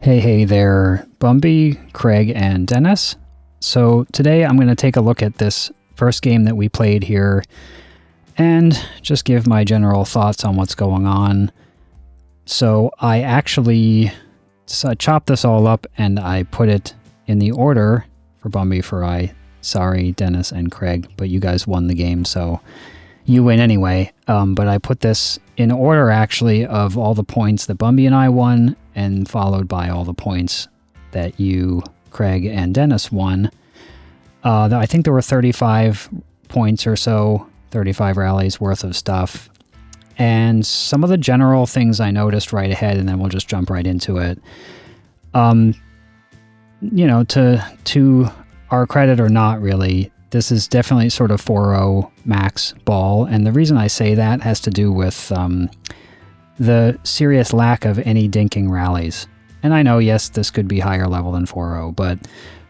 Hey there, Bumby, Craig, and Dennis. So today I'm going to take a look at this first game that we played here and just give my general thoughts on what's going on. So I actually chopped this all up and I put it in the order for Bumby for I. Sorry, Dennis and Craig, but you guys won the game, so you win anyway. But I put this in order actually of all the points that Bumby and I won, and followed by all the points that you, Craig, and Dennis won. I think there were 35 points or so, 35 rallies worth of stuff. And some of the general things I noticed right ahead, and then we'll just jump right into it. You know, to our credit or not really, this is definitely sort of 4-0 max ball. And the reason I say that has to do with the serious lack of any dinking rallies. And I know, yes, this could be higher level than 4-0, but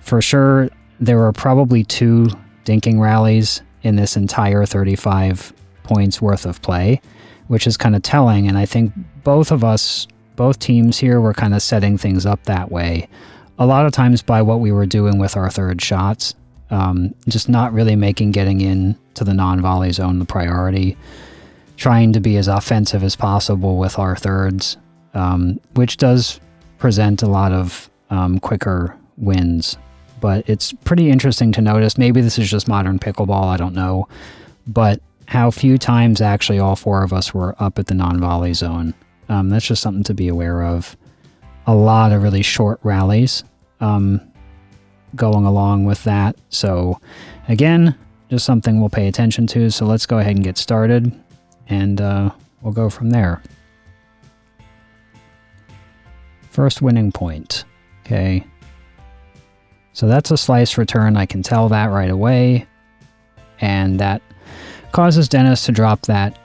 for sure there were probably 2 dinking rallies in this entire 35 points worth of play, which is kind of telling. And I think both teams here were kind of setting things up that way. A lot of times by what we were doing with our third shots, just not really making getting in to the non-volley zone the priority. Trying to be as offensive as possible with our thirds, which does present a lot of quicker wins. But it's pretty interesting to notice, maybe this is just modern pickleball, I don't know, but how few times actually all 4 of us were up at the non-volley zone. That's just something to be aware of. A lot of really short rallies going along with that. So again, just something we'll pay attention to. So let's go ahead and get started. And we'll go from there. First winning point. Okay. So that's a slice return. I can tell that right away. And that causes Dennis to drop that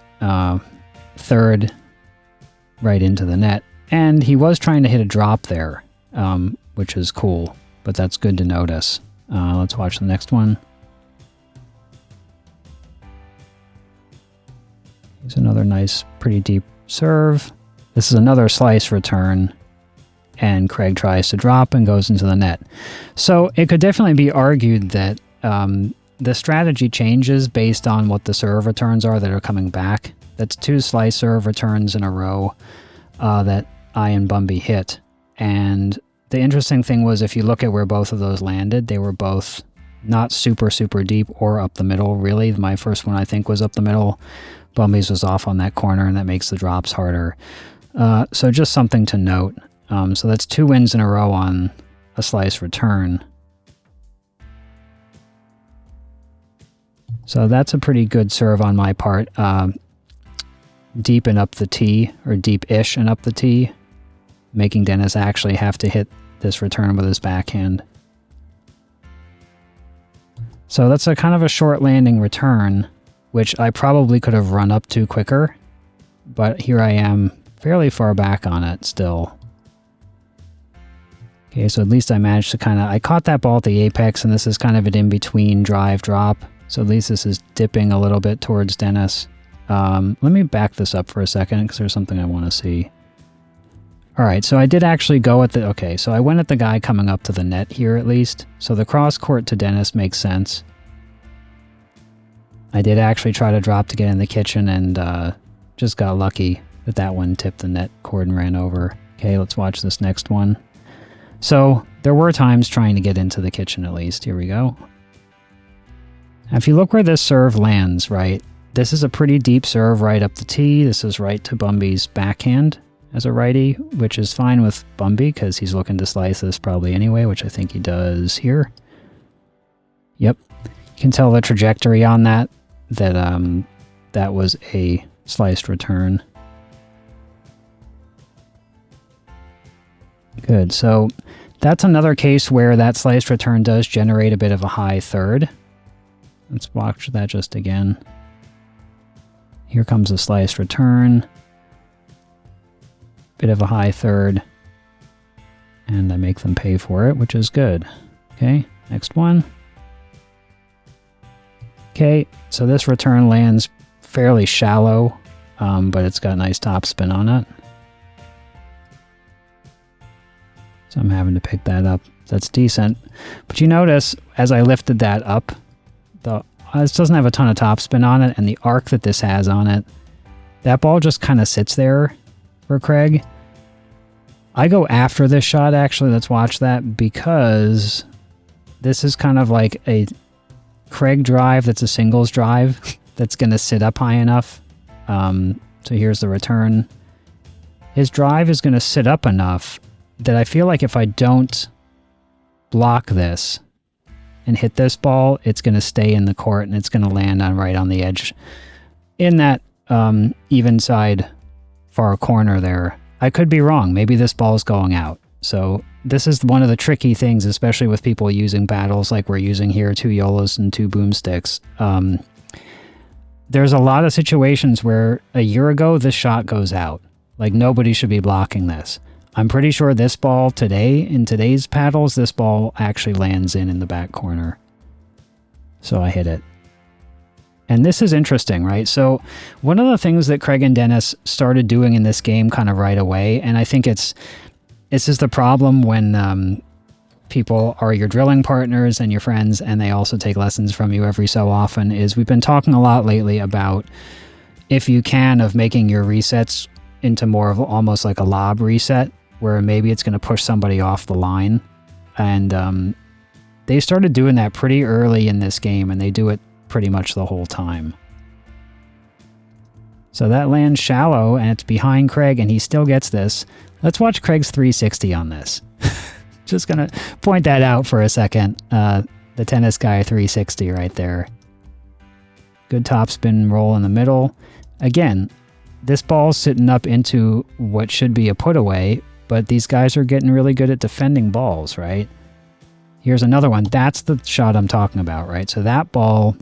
third right into the net. And he was trying to hit a drop there, which is cool. But that's good to notice. Let's watch the next one. Here's another nice, pretty deep serve. This is another slice return, and Craig tries to drop and goes into the net. So it could definitely be argued that the strategy changes based on what the serve returns are that are coming back. That's 2 slice serve returns in a row that I and Bumby hit. And the interesting thing was, if you look at where both of those landed, they were both not super, super deep or up the middle, really. My first one, I think, was up the middle. Bumby's was off on that corner, and that makes the drops harder. So just something to note. So that's 2 wins in a row on a slice return. So that's a pretty good serve on my part. Deep and up the tee, or deep-ish and up the tee, making Dennis actually have to hit this return with his backhand. So that's a kind of a short landing return, which I probably could have run up to quicker, but here I am fairly far back on it still. Okay, so at least I managed to I caught that ball at the apex, and this is kind of an in-between drive drop, so at least this is dipping a little bit towards Dennis. Let me back this up for a second, because there's something I want to see. Alright, so I did actually go at okay, so I went at the guy coming up to the net here at least, so the cross court to Dennis makes sense. I did actually try to drop to get in the kitchen, and just got lucky that that one tipped the net cord and ran over. Okay, let's watch this next one. So there were times trying to get into the kitchen at least. Here we go. Now, if you look where this serve lands, right, this is a pretty deep serve right up the tee. This is right to Bumby's backhand as a righty, which is fine with Bumby because he's looking to slice this probably anyway, which I think he does here. Yep. You can tell the trajectory on that that was a sliced return. Good, so that's another case where that sliced return does generate a bit of a high third. Let's watch that just again. Here comes a sliced return. Bit of a high third. And I make them pay for it, which is good. Okay, next one. Okay, so this return lands fairly shallow, but it's got nice topspin on it. So I'm having to pick that up. That's decent. But you notice, as I lifted that up, this doesn't have a ton of topspin on it, and the arc that this has on it, that ball just kind of sits there for Craig. I go after this shot, actually. Let's watch that, because this is kind of like a Craig drive that's a singles drive that's going to sit up high enough. So here's the return. His drive is going to sit up enough that I feel like if I don't block this and hit this ball, it's going to stay in the court and it's going to land on right on the edge in that even side far corner there. I could be wrong. Maybe this ball is going out. So this is one of the tricky things, especially with people using paddles like we're using here, 2 Yolas and 2 boomsticks. There's a lot of situations where a year ago this shot goes out. Like nobody should be blocking this. I'm pretty sure this ball today, in today's paddles, this ball actually lands in the back corner. So I hit it. And this is interesting, right? So one of the things that Craig and Dennis started doing in this game kind of right away, and I think this is the problem when people are your drilling partners and your friends, and they also take lessons from you every so often, is we've been talking a lot lately about, if you can, of making your resets into more of almost like a lob reset, where maybe it's going to push somebody off the line. And they started doing that pretty early in this game, and they do it pretty much the whole time. So that lands shallow, and it's behind Craig, and he still gets this. Let's watch Craig's 360 on this. Just going to point that out for a second. The tennis guy 360 right there. Good topspin roll in the middle. Again, this ball's sitting up into what should be a put away, but these guys are getting really good at defending balls, right? Here's another one. That's the shot I'm talking about, right? So that ball,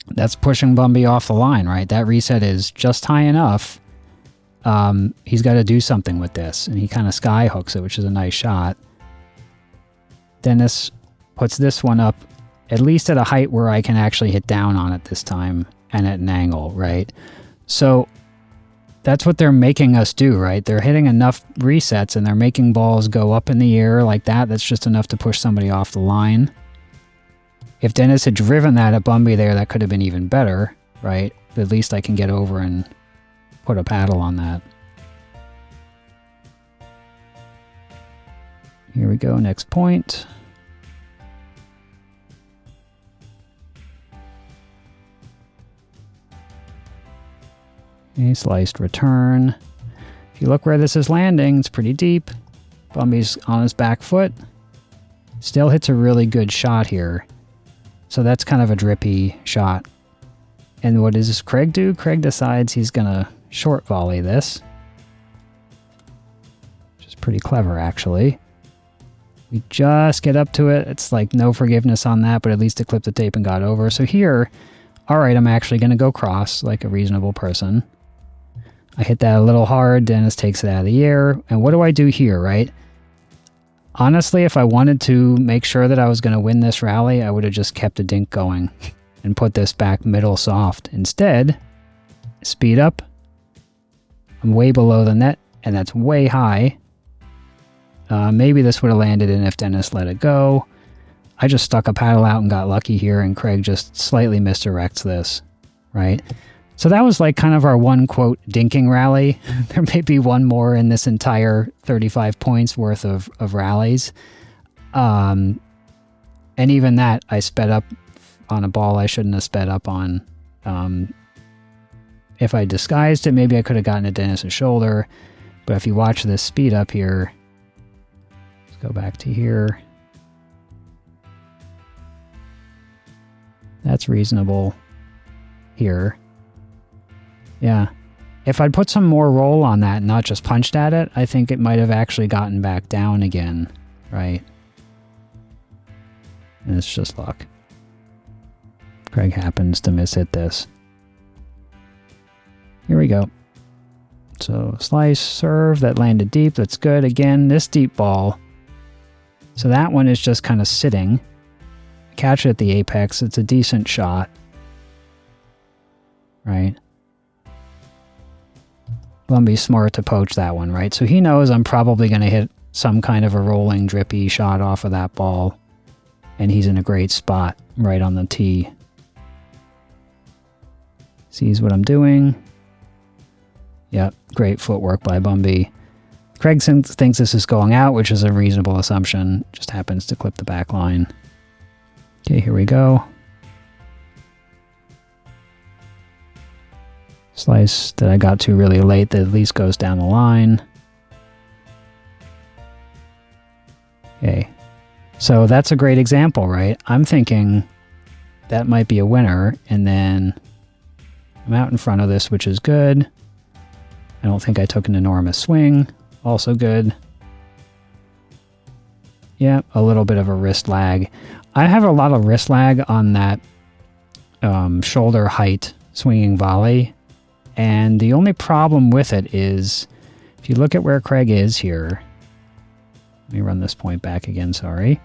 that's pushing Bumby off the line, right? That reset is just high enough. He's got to do something with this, and he kind of sky hooks it, which is a nice shot. Dennis puts this one up at least at a height where I can actually hit down on it this time, and at an angle, right? So that's what they're making us do, right? They're hitting enough resets, and they're making balls go up in the air like that. That's just enough to push somebody off the line. If Dennis had driven that at Bumby there, that could have been even better, right? But at least I can get over and put a paddle on that. Here we go, next point. A sliced return. If you look where this is landing, it's pretty deep. Bumby's on his back foot. Still hits a really good shot here. So that's kind of a drippy shot. And what does Craig do? Craig decides he's going to short volley this. Which is pretty clever, actually. We just get up to it. It's like no forgiveness on that, but at least it clipped the tape and got over. So here, all right, I'm actually going to go cross like a reasonable person. I hit that a little hard. Dennis takes it out of the air. And what do I do here, right? Honestly, if I wanted to make sure that I was going to win this rally, I would have just kept a dink going and put this back middle soft. Instead, speed up. I'm way below the net, and that's way high. Maybe this would have landed in if Dennis let it go. I just stuck a paddle out and got lucky here, and Craig just slightly misdirects this, right? So that was like kind of our one quote dinking rally. There may be one more in this entire 35 points worth of rallies. And even that, I sped up on a ball I shouldn't have sped up on. If I disguised it, maybe I could have gotten it Dennis's shoulder. But if you watch this speed up here, let's go back to here. That's reasonable here. Yeah. If I'd put some more roll on that and not just punched at it, I think it might have actually gotten back down again, right? And it's just luck. Craig happens to miss-hit this. Here we go. So slice, serve, that landed deep, that's good. Again, this deep ball. So that one is just kind of sitting. Catch it at the apex, it's a decent shot. Right? Bumby's smart to poach that one, right? So he knows I'm probably going to hit some kind of a rolling, drippy shot off of that ball. And he's in a great spot right on the tee. Sees what I'm doing. Yep, great footwork by Bumby. Craig thinks this is going out, which is a reasonable assumption. Just happens to clip the back line. Okay, here we go. Slice that I got to really late that at least goes down the line. Okay, so that's a great example, right? I'm thinking that might be a winner, and then I'm out in front of this, which is good. I don't think I took an enormous swing. Also good. Yeah, a little bit of a wrist lag. I have a lot of wrist lag on that shoulder height swinging volley. And the only problem with it is, if you look at where Craig is here, let me run this point back again, sorry.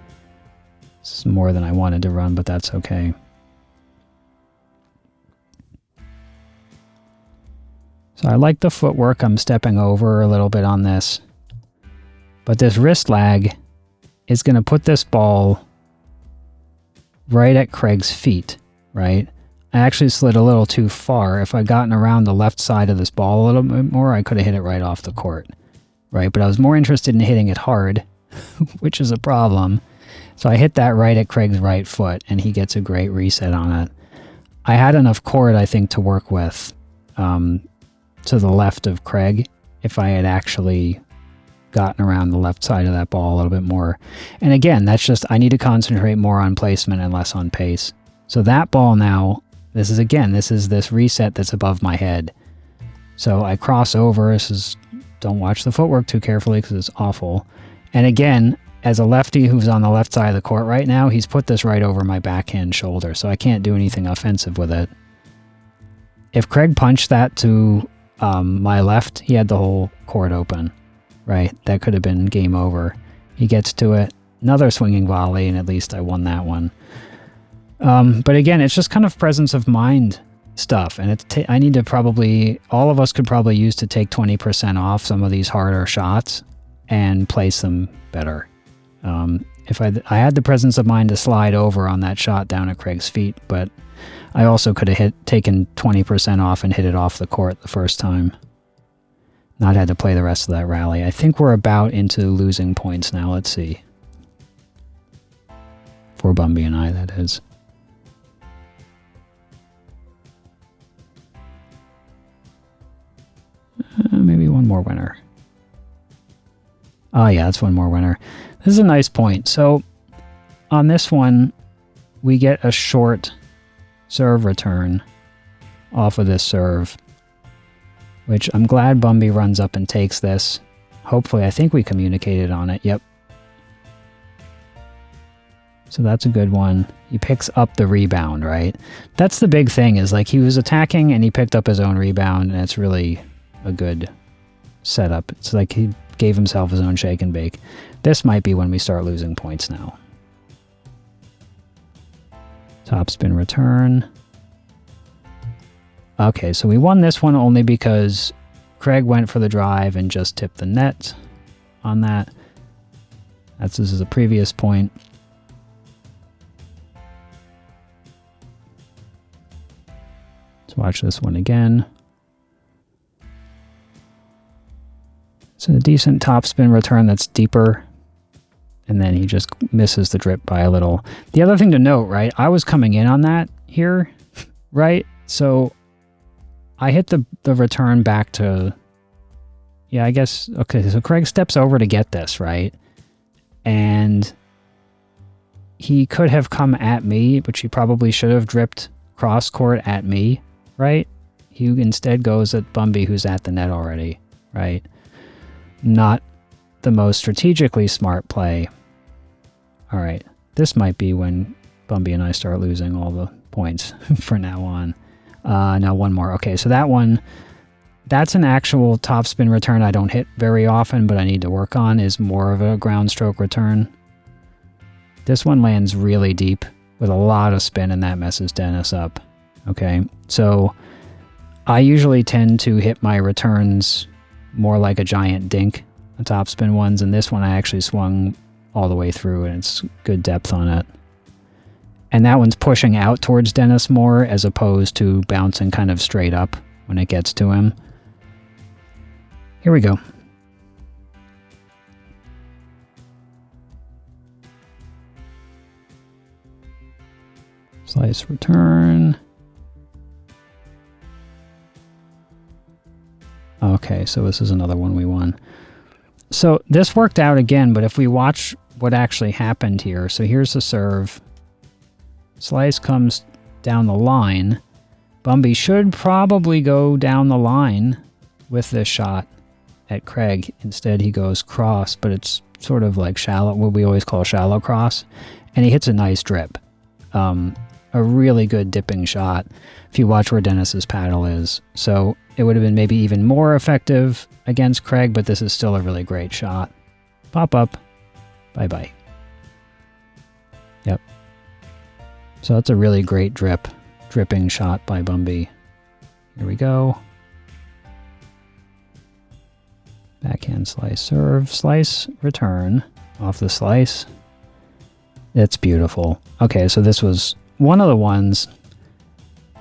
This is more than I wanted to run, but that's okay. So I like the footwork. I'm stepping over a little bit on this. But this wrist lag is going to put this ball right at Craig's feet, right? I actually slid a little too far. If I'd gotten around the left side of this ball a little bit more, I could have hit it right off the court, right? But I was more interested in hitting it hard, which is a problem. So I hit that right at Craig's right foot, and he gets a great reset on it. I had enough court, I think, to work with to the left of Craig if I had actually gotten around the left side of that ball a little bit more. And again, that's just, I need to concentrate more on placement and less on pace. So that ball now, this is this reset that's above my head. So I cross over. Don't watch the footwork too carefully because it's awful. And again, as a lefty who's on the left side of the court right now, he's put this right over my backhand shoulder, so I can't do anything offensive with it. If Craig punched that to my left, he had the whole court open, right? That could have been game over. He gets to it, another swinging volley, and at least I won that one. But again, it's just kind of presence of mind stuff, and I need to probably, all of us could probably use to take 20% off some of these harder shots and place them better. If I had the presence of mind to slide over on that shot down at Craig's feet, but I also could have taken 20% off and hit it off the court the first time. Not had to play the rest of that rally. I think we're about into losing points now. Let's see. For Bumby and I, that is. Maybe one more winner. Oh yeah, that's one more winner. This is a nice point. So on this one, we get a short serve return off of this serve, which I'm glad Bumby runs up and takes this. Hopefully, I think we communicated on it. Yep. So that's a good one. He picks up the rebound, right? That's the big thing, is like he was attacking and he picked up his own rebound, and it's really a good setup. It's like he gave himself his own shake and bake. This might be when we start losing points now. Top spin return. Okay, so we won this one only because Craig went for the drive and just tipped the net on that. This is a previous point. Let's watch this one again. It's a decent top spin return that's deeper, and then he just misses the drip by a little. The other thing to note, right, I was coming in on that here, right? So I hit the return back to, yeah, I guess, okay, so Craig steps over to get this, right? And he could have come at me, which he probably should have dripped cross court at me, right? He instead goes at Bumby, who's at the net already, right? Not the most strategically smart play. All right, this might be when Bumby and I start losing all the points from now on. Now one more. Okay, so that one, that's an actual top spin return I don't hit very often, but I need to work on, is more of a ground stroke return. This one lands really deep with a lot of spin, and that messes Dennis up. Okay, so I usually tend to hit my returns more like a giant dink the topspin ones, and this one I actually swung all the way through, and it's good depth on it. And that one's pushing out towards Dennis more as opposed to bouncing kind of straight up when it gets to him. Here we go. Slice return. Okay, so this is another one we won. So this worked out again, but if we watch what actually happened here, so here's the serve. Slice comes down the line. Bumby should probably go down the line with this shot at Craig. Instead, he goes cross, but it's sort of like shallow, what we always call shallow cross, and he hits a nice drip. A really good dipping shot if you watch where Dennis's paddle is. So it would have been maybe even more effective against Craig, but this is still a really great shot. Pop up. Bye-bye. Yep. So that's a really great dripping shot by Bumby. Here we go. Backhand slice serve. Slice return off the slice. It's beautiful. Okay, so this was one of the ones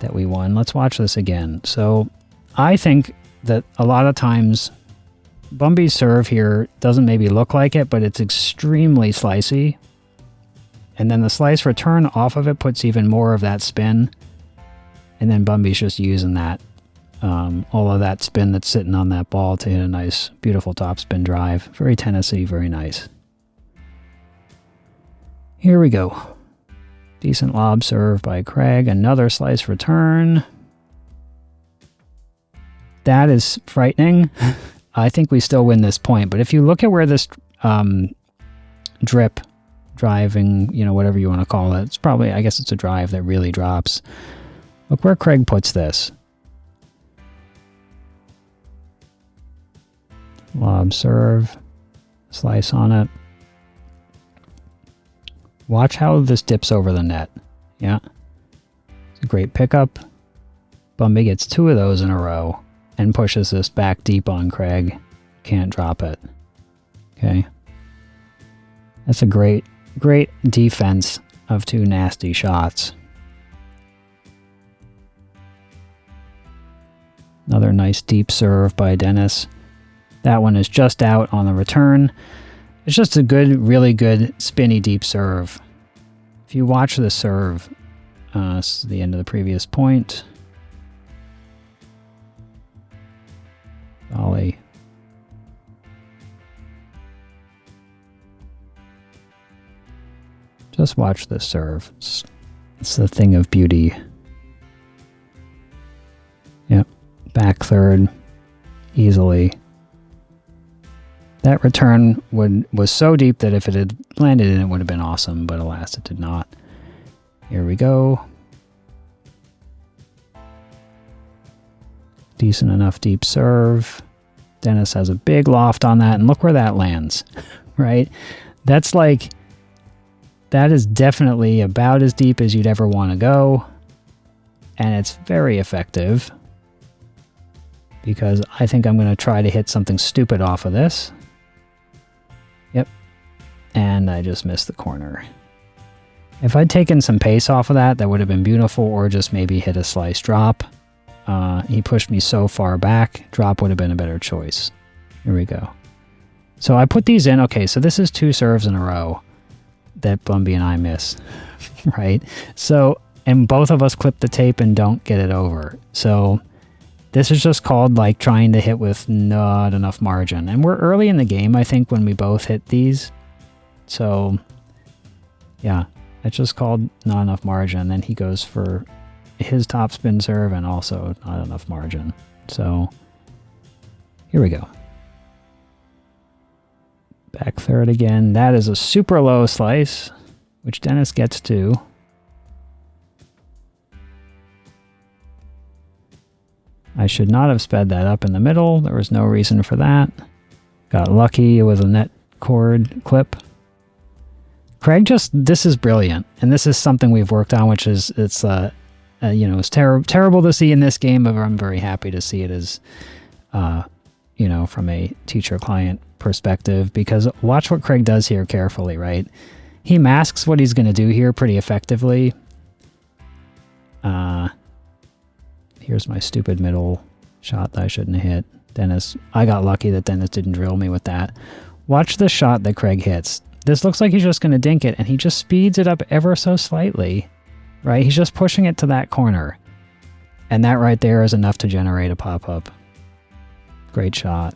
that we won. Let's watch this again. So I think that a lot of times Bumby's serve here doesn't maybe look like it, but it's extremely slicey. And then the slice return off of it puts even more of that spin. And then Bumby's just using that, all of that spin that's sitting on that ball to hit a nice, beautiful topspin drive. Very Tennessee, very nice. Here we go. Decent lob serve by Craig. Another slice return. That is frightening. I think we still win this point. But if you look at where this driving, whatever you want to call it, it's probably, I guess it's a drive that really drops. Look where Craig puts this. Lob serve. Slice on it. Watch how this dips over the net. Yeah. It's a great pickup. Bumby gets 2 of those in a row and pushes this back deep on Craig. Can't drop it. Okay. That's a great defense of 2 nasty shots. Another nice deep serve by Dennis. That one is just out on the return. It's just a really good spinny deep serve. If you watch the serve, this is the end of the previous point. Volley. Just watch this serve. It's the thing of beauty. Yep. Back third. Easily. That return was so deep that if it had landed in, it would have been awesome, but alas, it did not. Here we go. Decent enough deep serve. Dennis has a big loft on that, and look where that lands, right? That's like, that is definitely about as deep as you'd ever want to go, and it's very effective because I think I'm going to try to hit something stupid off of this. Yep. And I just missed the corner. If I'd taken some pace off of that, that would have been beautiful, or just maybe hit a slice drop. He pushed me so far back. Drop would have been a better choice. Here we go. So I put these in. Okay, so this is 2 serves in a row that Bumby and I miss, right? So, and both of us clip the tape and don't get it over. So this is just called like trying to hit with not enough margin. And we're early in the game, I think, when we both hit these. So yeah, it's just called not enough margin. Then he goes for his top spin serve and also not enough margin. So here we go. Back third again. That is a super low slice, which Dennis gets to. I should not have sped that up in the middle. There was no reason for that. Got lucky with a net cord clip. Craig this is brilliant. And this is something we've worked on, which is, it's terrible to see in this game, but I'm very happy to see it as you know, from a teacher-client perspective, because watch what Craig does here carefully, right? He masks what he's going to do here pretty effectively. Here's my stupid middle shot that I shouldn't have hit. Dennis, I got lucky that Dennis didn't drill me with that. Watch the shot that Craig hits. This looks like he's just going to dink it, and he just speeds it up ever so slightly, right? He's just pushing it to that corner. And that right there is enough to generate a pop-up. Great shot.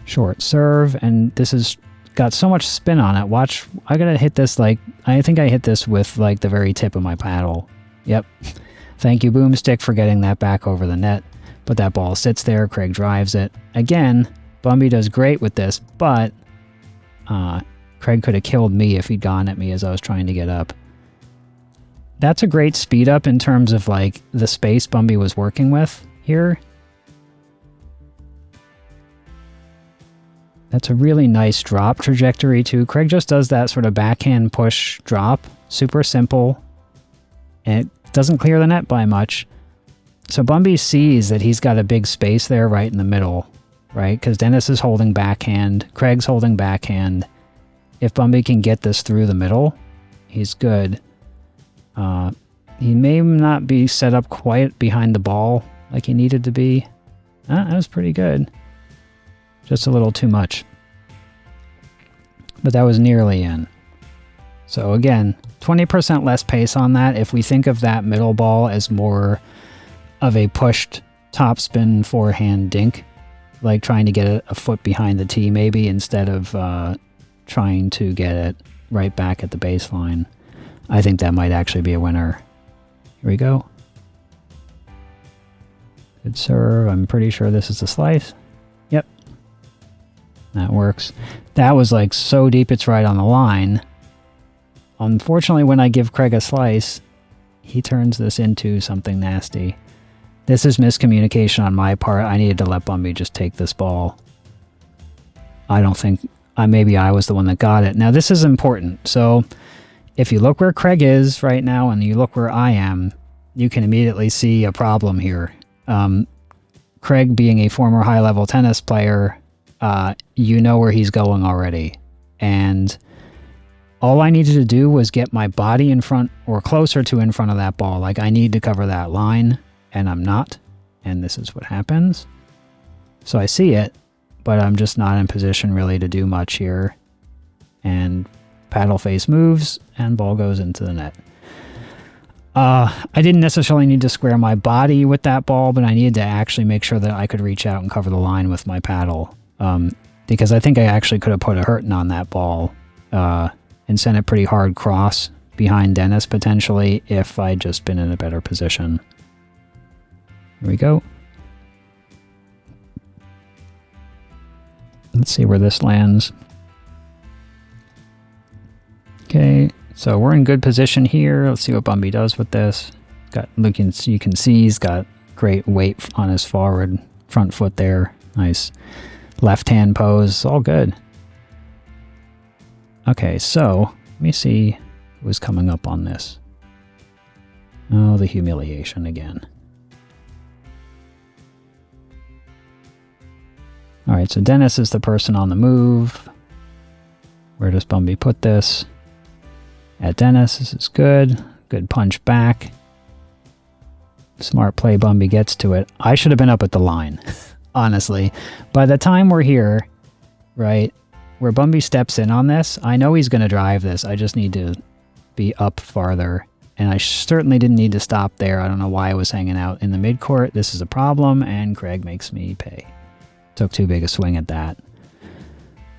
Short serve, and this has got so much spin on it. Watch, I gotta hit this like, I think I hit this with like the very tip of my paddle. Yep. Thank you, Boomstick, for getting that back over the net. But that ball sits there, Craig drives it. Again, Bumby does great with this, but Craig could have killed me if he'd gone at me as I was trying to get up. That's a great speed up in terms of like the space Bumby was working with here. That's a really nice drop trajectory too. Craig just does that sort of backhand push drop. Super simple. And it doesn't clear the net by much. So Bumby sees that he's got a big space there right in the middle, right? Because Dennis is holding backhand. Craig's holding backhand. If Bumby can get this through the middle, he's good. He may not be set up quite behind the ball like he needed to be. That was pretty good. Just a little too much. But that was nearly in. So again, 20% less pace on that. If we think of that middle ball as more of a pushed topspin forehand dink, like trying to get a foot behind the tee maybe, instead of trying to get it right back at the baseline, I think that might actually be a winner. Here we go. Good serve. I'm pretty sure this is a slice. Yep. That works. That was like so deep it's right on the line. Unfortunately, when I give Craig a slice, he turns this into something nasty. This is miscommunication on my part. I needed to let Bumby just take this ball. I don't think... maybe I was the one that got it. Now, this is important. So, if you look where Craig is right now and you look where I am, you can immediately see a problem here. Craig, being a former high-level tennis player, you know where he's going already. And all I needed to do was get my body in front or closer to in front of that ball. Like, I need to cover that line, and I'm not. And this is what happens. So I see it, but I'm just not in position really to do much here. And paddle face moves, and ball goes into the net. I didn't necessarily need to square my body with that ball, but I needed to actually make sure that I could reach out and cover the line with my paddle. Because I think I actually could have put a hurting on that ball and sent it pretty hard cross behind Dennis, potentially, if I'd just been in a better position. Here we go. Let's see where this lands. Okay, so we're in good position here. Let's see what Bumby does with this. You can see he's got great weight on his forward front foot there. Nice left hand pose. All good. Okay, so let me see who's coming up on this. Oh, the humiliation again. All right, so Dennis is the person on the move. Where does Bumby put this? At Dennis, this is good. Good punch back. Smart play, Bumby gets to it. I should have been up at the line, honestly. By the time we're here, right, where Bumby steps in on this, I know he's going to drive this. I just need to be up farther. And I certainly didn't need to stop there. I don't know why I was hanging out in the midcourt. This is a problem, and Craig makes me pay. Took too big a swing at that.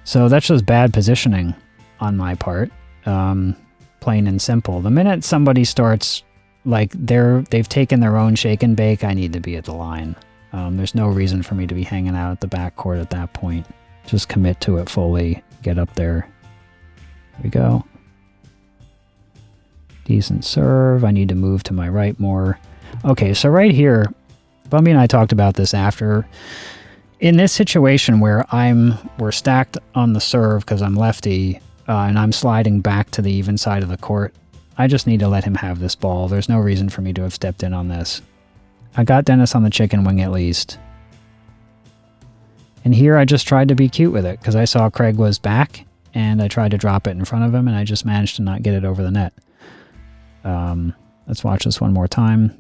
So that's just bad positioning on my part. Plain and simple. The minute somebody starts, like, they've taken their own shake and bake, I need to be at the line. There's no reason for me to be hanging out at the backcourt at that point. Just commit to it fully. Get up there. Here we go. Decent serve. I need to move to my right more. Okay, so right here, Bumby and I talked about this after. In this situation where we're stacked on the serve because I'm lefty, and I'm sliding back to the even side of the court, I just need to let him have this ball. There's no reason for me to have stepped in on this. I got Dennis on the chicken wing at least. And here I just tried to be cute with it because I saw Craig was back and I tried to drop it in front of him and I just managed to not get it over the net. Let's watch this one more time.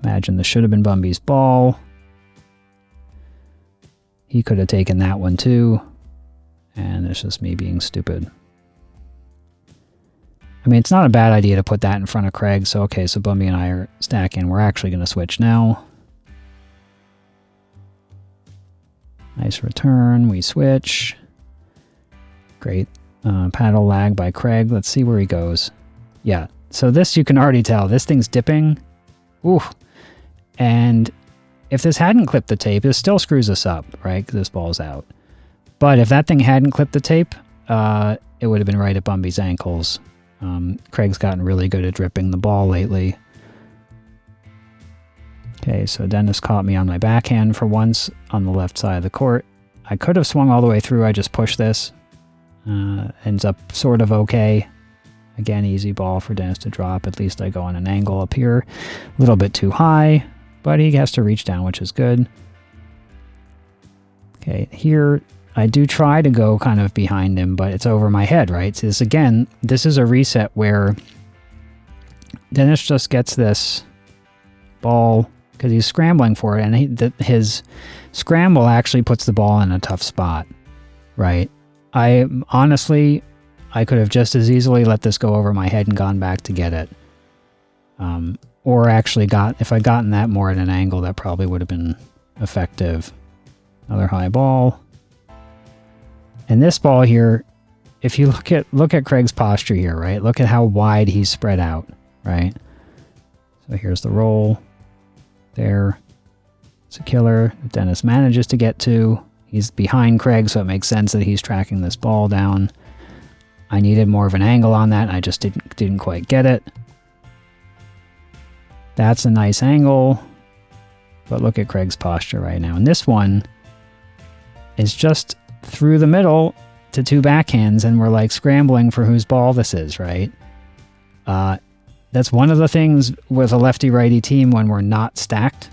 Imagine this should have been Bumby's ball. He could have taken that one too. And it's just me being stupid. I mean, it's not a bad idea to put that in front of Craig. So, okay, so Bumby and I are stacking. We're actually going to switch now. Nice return. We switch. Great paddle lag by Craig. Let's see where he goes. Yeah, so this you can already tell. This thing's dipping. Ooh. And if this hadn't clipped the tape, this still screws us up, right? Because this ball's out. But if that thing hadn't clipped the tape, it would have been right at Bumby's ankles. Craig's gotten really good at dripping the ball lately. Okay, so Dennis caught me on my backhand for once on the left side of the court. I could have swung all the way through. I just pushed this. Ends up sort of okay. Again, easy ball for Dennis to drop. At least I go on an angle up here. A little bit too high, but he has to reach down, which is good. Okay, here I do try to go kind of behind him, but it's over my head, right? So this is a reset where Dennis just gets this ball because he's scrambling for it, and his scramble actually puts the ball in a tough spot, right? Honestly, I could have just as easily let this go over my head and gone back to get it. Or actually if I'd gotten that more at an angle, that probably would have been effective. Another high ball. And this ball here, if you look at Craig's posture here, right? Look at how wide he's spread out, right? So here's the roll. There. It's a killer that Dennis manages to get to. He's behind Craig, so it makes sense that he's tracking this ball down. I needed more of an angle on that. I just didn't quite get it. That's a nice angle. But look at Craig's posture right now. And this one is just through the middle to two backhands, and we're like scrambling for whose ball this is, right? That's one of the things with a lefty-righty team when we're not stacked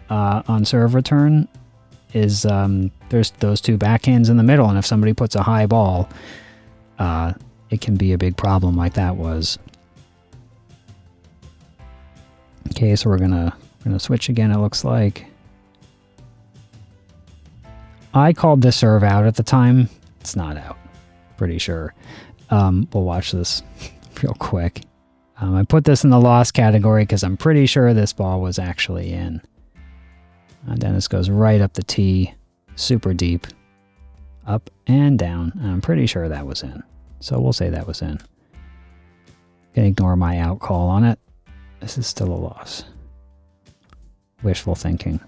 on serve return is there's those two backhands in the middle, and if somebody puts a high ball, it can be a big problem like that was. Okay, so we're gonna switch again, it looks like. I called this serve out at the time. It's not out, pretty sure. We'll watch this real quick. I put this in the loss category because I'm pretty sure this ball was actually in. Dennis goes right up the tee, super deep, up and down. And I'm pretty sure that was in. So we'll say that was in. Gonna ignore my out call on it. This is still a loss. Wishful thinking.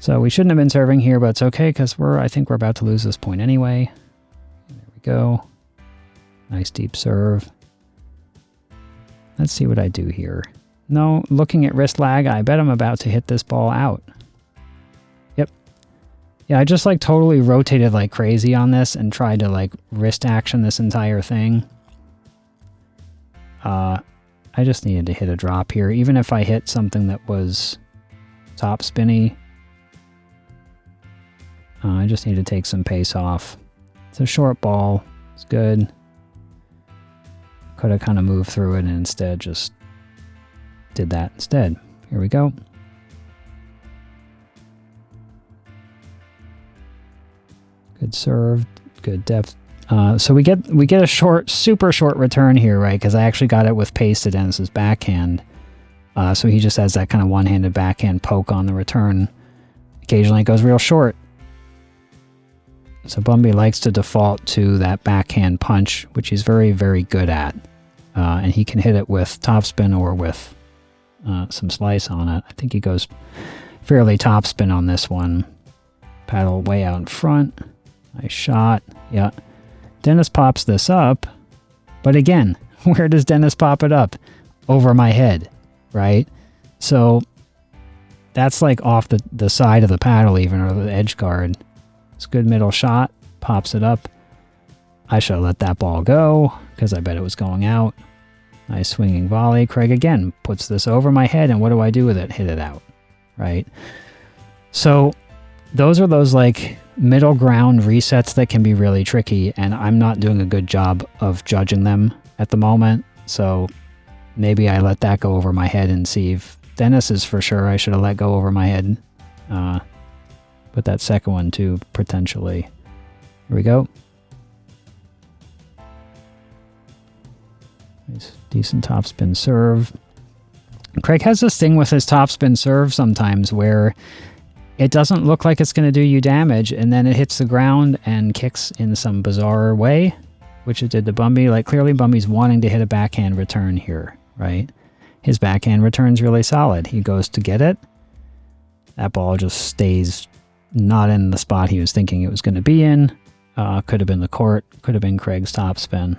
So we shouldn't have been serving here, but it's okay because I think we're about to lose this point anyway. There we go. Nice deep serve. Let's see what I do here. No, looking at wrist lag, I bet I'm about to hit this ball out. Yep. Yeah, I just like totally rotated like crazy on this and tried to like wrist action this entire thing. I just needed to hit a drop here. Even if I hit something that was top spinny, I just need to take some pace off. It's a short ball. It's good. Could have kind of moved through it and instead just did that instead. Here we go. Good serve, good depth. So we get a short, super short return here, right? Because I actually got it with pace to Dennis's backhand. So he just has that kind of one-handed backhand poke on the return. Occasionally it goes real short. So Bumby likes to default to that backhand punch, which he's very, very good at. And he can hit it with topspin or with some slice on it. I think he goes fairly topspin on this one. Paddle way out in front. Nice shot. Yeah. Dennis pops this up. But again, where does Dennis pop it up? Over my head, right? So that's like off the side of the paddle even, or the edge guard. It's a good middle shot. Pops it up. I should have let that ball go because I bet it was going out. Nice swinging volley. Craig again puts this over my head, and what do I do with it? Hit it out, right? So those are those like middle ground resets that can be really tricky, and I'm not doing a good job of judging them at the moment. So maybe I let that go over my head and see if Dennis is for sure I should have let go over my head. But that second one too, potentially. Here we go. Nice, decent topspin serve. Craig has this thing with his topspin serve sometimes where it doesn't look like it's going to do you damage, and then it hits the ground and kicks in some bizarre way, which it did to Bumby. Like, clearly Bumby's wanting to hit a backhand return here, right? His backhand return's really solid. He goes to get it. That ball just stays not in the spot he was thinking it was going to be in. Could have been the court. Could have been Craig's topspin.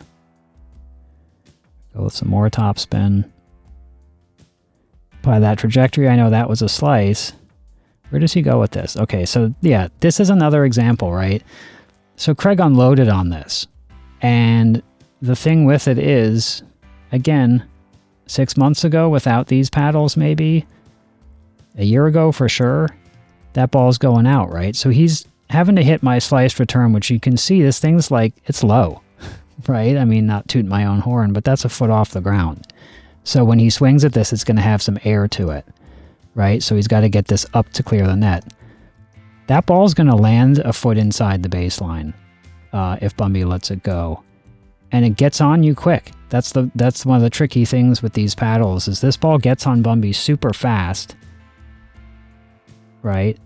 Go with some more topspin. By that trajectory, I know that was a slice. Where does he go with this? Okay, so yeah, this is another example, right? So Craig unloaded on this. And the thing with it is, again, 6 months ago without these paddles maybe, a year ago for sure, that ball's going out, right? So he's having to hit my sliced return, which you can see this thing's like, it's low, right? I mean, not toot my own horn, but that's a foot off the ground. So when he swings at this, it's going to have some air to it, right? So he's got to get this up to clear the net. That ball's going to land a foot inside the baseline if Bumby lets it go. And it gets on you quick. That's one of the tricky things with these paddles is this ball gets on Bumby super fast, right?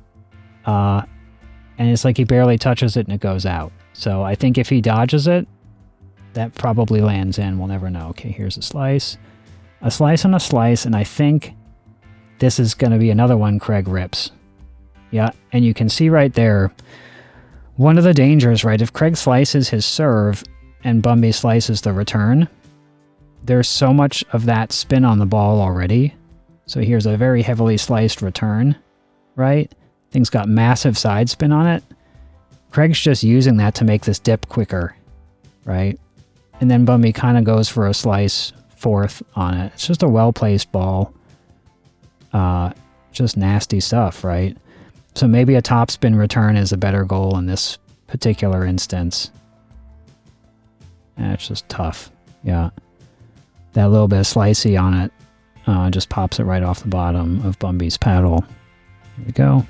And it's like he barely touches it and it goes out. So I think if he dodges it, that probably lands in. We'll never know. Okay, here's a slice. A slice and a slice, and I think this is going to be another one Craig rips. Yeah, and you can see right there, one of the dangers, right? If Craig slices his serve and Bumby slices the return, there's so much of that spin on the ball already. So here's a very heavily sliced return, right? Thing's got massive side spin on it. Craig's just using that to make this dip quicker, right? And then Bumby kind of goes for a slice fourth on it. It's just a well-placed ball. Just nasty stuff, right? So maybe a topspin return is a better goal in this particular instance. And it's just tough. Yeah. That little bit of slicey on it just pops it right off the bottom of Bumby's paddle. Here we go.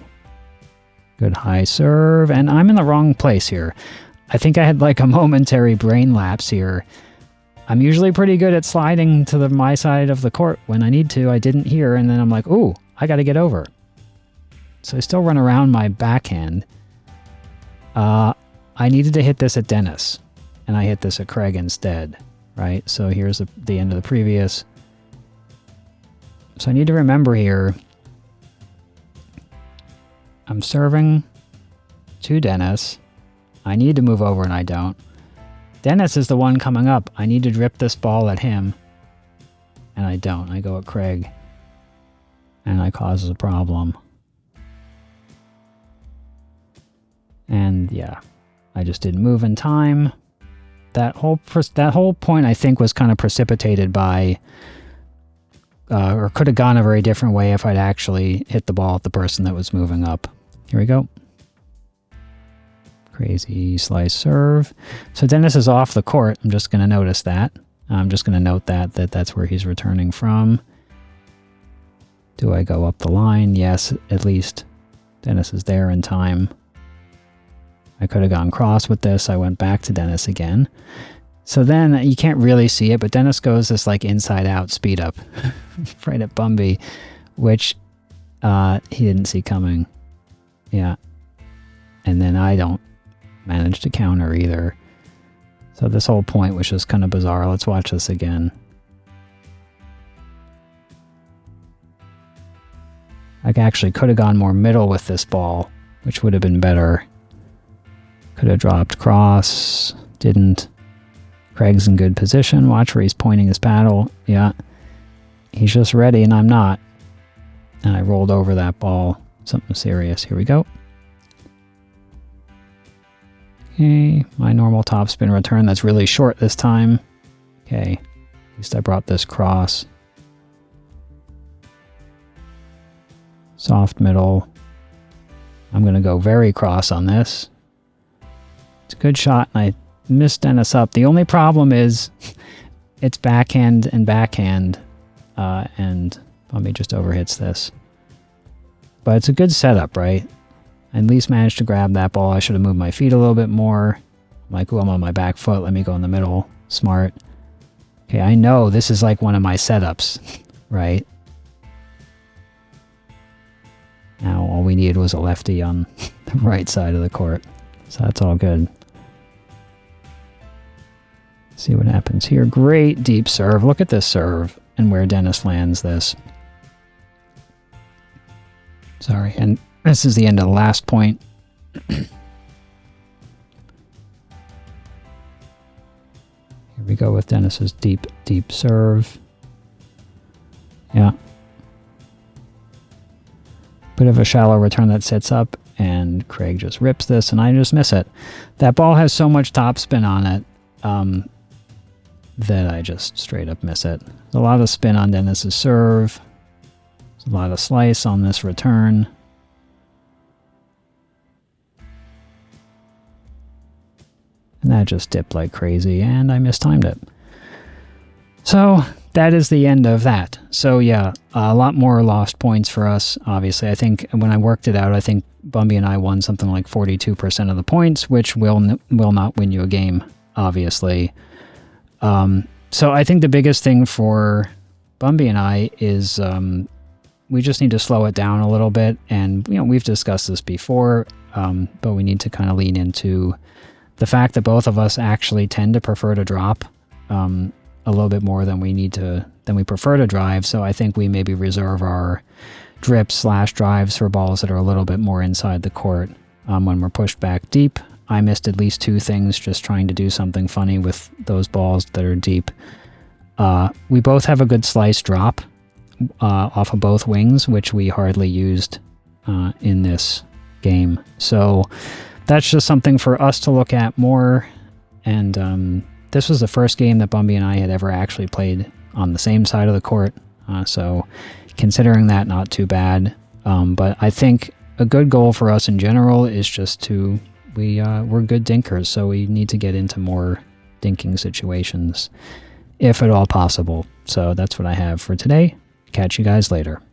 Good high serve. And I'm in the wrong place here. I think I had like a momentary brain lapse here. I'm usually pretty good at sliding to my side of the court when I need to. I didn't hear, and then I'm like, ooh, I got to get over. So I still run around my backhand. I needed to hit this at Dennis, and I hit this at Craig instead, right? So here's the end of the previous. So I need to remember here, I'm serving to Dennis. I need to move over, and I don't. Dennis is the one coming up. I need to drip this ball at him. And I don't. I go at Craig. And I cause a problem. And yeah, I just didn't move in time. That whole point, I think, was kind of precipitated by, or could have gone a very different way if I'd actually hit the ball at the person that was moving up. Here we go. Crazy slice serve. So Dennis is off the court. I'm just going to notice that. I'm just going to note that's where he's returning from. Do I go up the line? Yes, at least Dennis is there in time. I could have gone cross with this. I went back to Dennis again. So then you can't really see it, but Dennis goes this like inside out speed up right at Bumby, which he didn't see coming. Yeah. And then I don't manage to counter either. So this whole point was just kind of bizarre. Let's watch this again. I actually could have gone more middle with this ball, which would have been better. Could have dropped cross. Didn't. Craig's in good position. Watch where he's pointing his paddle. Yeah. He's just ready and I'm not. And I rolled over that ball. Something serious. Here we go. Okay, my normal topspin return. That's really short this time. Okay, at least I brought this cross. Soft middle. I'm going to go very cross on this. It's a good shot, and I missed Dennis up. The only problem is it's backhand and backhand, and Bumby just overhits this. But it's a good setup, right? I at least managed to grab that ball. I should have moved my feet a little bit more. I'm like, oh, I'm on my back foot. Let me go in the middle. Smart. Okay, I know this is like one of my setups, right? Now all we needed was a lefty on the right side of the court. So that's all good. See what happens here. Great deep serve. Look at this serve and where Dennis lands this. Sorry, and this is the end of the last point. Here we go with Dennis's deep serve. Yeah. Bit of a shallow return that sets up, and Craig just rips this, and I just miss it. That ball has so much topspin on it that I just straight up miss it. There's a lot of spin on Dennis's serve. There's a lot of slice on this return. And that just dipped like crazy, and I mistimed it. So that is the end of that. So yeah, a lot more lost points for us, obviously. I think when I worked it out, I think Bumby and I won something like 42% of the points, which will not win you a game, obviously. So I think the biggest thing for Bumby and I is we just need to slow it down a little bit. And, you know, we've discussed this before, but we need to kind of lean into the fact that both of us actually tend to prefer to drop a little bit more than we prefer to drive. So I think we maybe reserve our drips/drives for balls that are a little bit more inside the court when we're pushed back deep. I missed at least 2 things just trying to do something funny with those balls that are deep. We both have a good slice drop off of both wings, which we hardly used in this game. So that's just something for us to look at more. And this was the first game that Bumby and I had ever actually played on the same side of the court. So considering that, not too bad. But I think a good goal for us in general is just to... We're good dinkers, so we need to get into more dinking situations, if at all possible. So that's what I have for today. Catch you guys later.